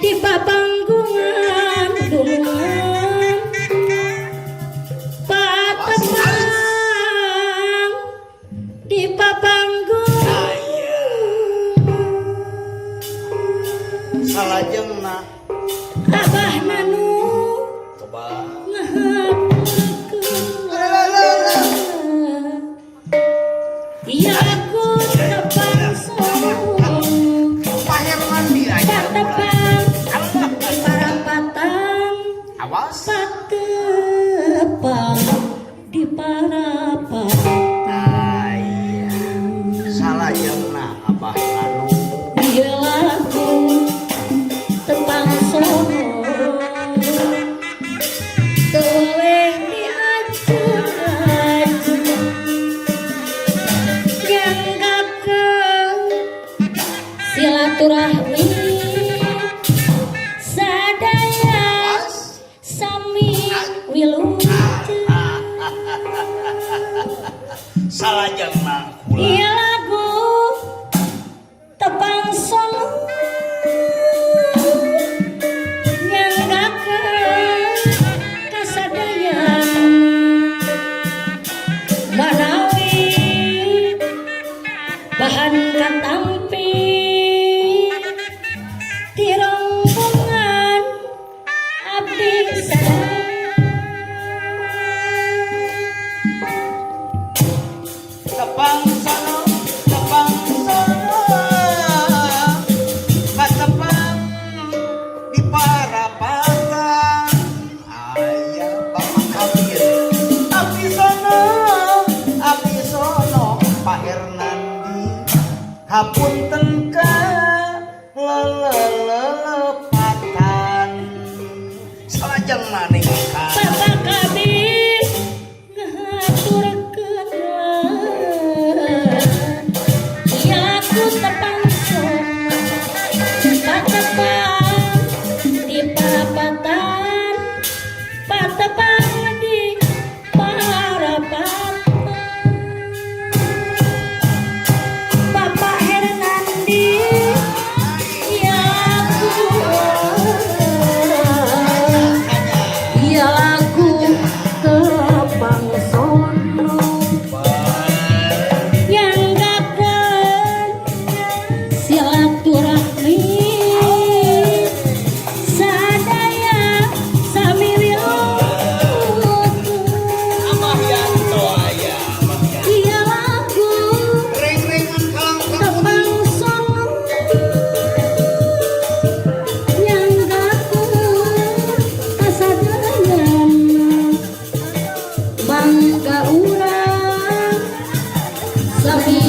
di babanggungan gunungan patepang di babanggungan salajengna abah nanu coba iya aku tepang song paherman dia aja patepang parapatan awas patepang di parapatan iya salajengna abah anu iya aku tepang song toleh diajar yang kakak silaturahmi sadaya sami wilujeng salajengna kula iya lagu tepang solo yang kakak kasadayan manawi bahan katampi di rombongan abdi tepang sono patepang di parapatan aya bapak kabir abdi sono Pak Hernandi hapunten ka lelepatan salajengna ningkat Bapak kabir ngaturkeun ya aku tepang soma patepang di parapatan patepang di parapatan Bapak Hernandi ya aku ya aku tepang sono yang gagal silaturahmi sadaya sami wilujeng Abah Yanto aya iya lagu reng-rengan kalang tepang sono yang gagal kasadayan bangga urang sami